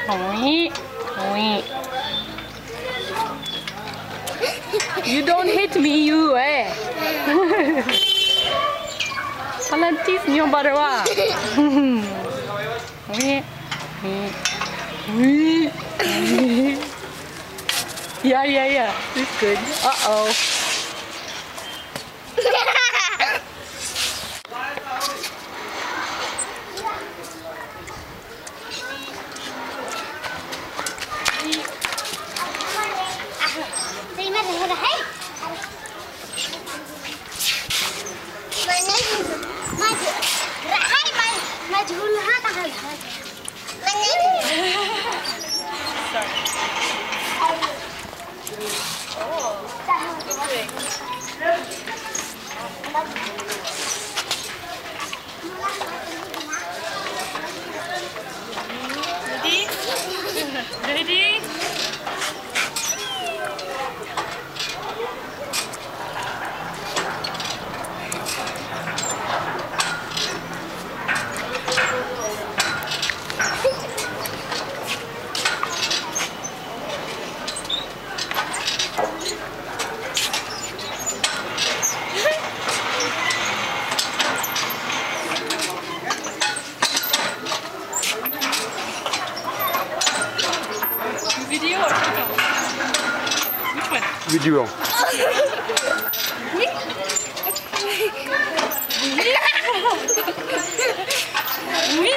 Wee. Wee. You don't hit me, you eh? Palantis niyo barawa. Wee. Wee. Wee. Yeah. It's good. Uh-oh. Ready? Video or photo? Which one? Video. Oui. Oui.